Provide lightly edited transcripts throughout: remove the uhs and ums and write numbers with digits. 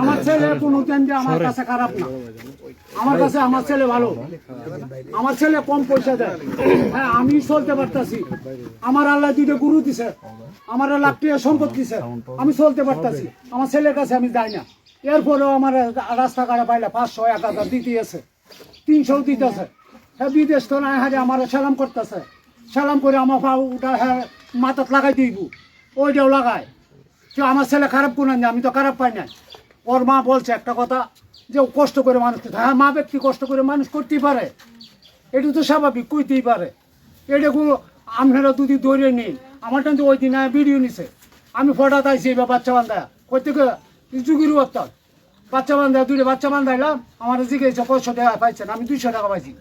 আমার ছেলে কোনো দিন যে আমার কাছে খারাপ না, আমার কাছে আমার ছেলে ভালো। আমার ছেলে কম পয়সা দেয়, হ্যাঁ আমি চলতে পারতাছি। আমার আল্লাহ দুটো গুরু দিছে, আমার লাখ টাকা সম্পদ দিছে, আমি চলতে পারতাছি। আমার ছেলের কাছে আমি যাই না। এরপরেও আমার রাস্তাঘাটে পাইলে 500 1000 দিতে আছে, 300 দিতেছে। হ্যাঁ বিদেশ তো না, হ্যাঁ আমার সালাম করতেছে, সালাম করে আমার ওটা হ্যাঁ মাথাত লাগাই দিব, ওইটাও লাগায়। কেউ আমার ছেলে খারাপ কোনো না, আমি তো খারাপ পাই না। ওর মা বলছে একটা কথা যে ও কষ্ট করে মানুষ করতে, হ্যাঁ মা ব্যক্তি কষ্ট করে মানুষ করতেই পারে, এটা তো স্বাভাবিক, কইতেই পারে। এটাগুলো আপনারা দুদিন ধরে নিন। আমার কিন্তু ওই দিন ভিডিও নিছে, আমি ফটো আইছি এবার বাচ্চা বান্ধা কই থেকে যুগির উত্তর বাচ্চা বান্ধা, দুটো বাচ্চা বান্ধাইলাম। আমার জিজ্ঞেস 500 টাকা পাইছেন, আমি 200 টাকা পাইছি।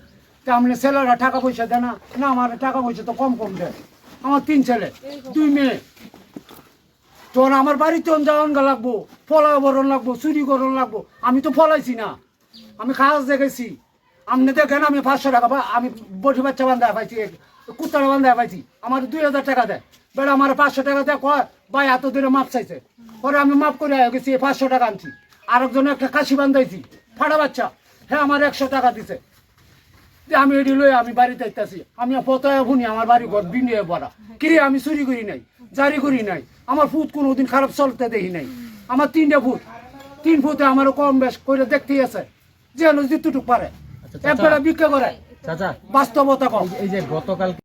তা আপনি ছেলেরা টাকা পয়সা দেয় না? না আমার টাকা পয়সা তো কম কম দেয়। আমার 3 ছেলে 2 মেয়ে। তোর আমার বাড়িতে যাওয়ান লাগবো, ফলা বরণ লাগবো, চুরি করণ লাগবো। আমি তো ফলাইছি না, আমি কাজ দেখেছি। আপনি দেখেন আমি 500 টাকা আমি বটি বাচ্চা বান্ধা পাইছি, কুত্তারা বান্ধা পাইছি। আমার 2000 টাকা দেয়, বেড়া আমার 500 টাকা দেয়। কয় ভাই এত দূরে মাপ চাইছে, পরে আমি মাপ করে গেছি, 500 টাকা আনছি। আরেকজন একটা কাশি বান্ধাইছি, ফাটা বাচ্চা, হ্যাঁ আমার 100 টাকা দিছে। আমি এটি লই আমি বাড়িতে আইতাছি, আমি পতায় শুনি আমার বাড়ি ঘর বিনিয়ে পড়া। কিরে আমি চুরি করি নাই, জারি করি নাই, আমার ফুট কোনোদিন খারাপ চলতে দেখি নাই। আমার 3টা ফুট, 3 ফুটে আমারও কম বেশ করে দেখতেই আছে, যে যেটুক পারে একবারে ভিক্ষা করে। বাস্তবতা কম। এই যে গতকাল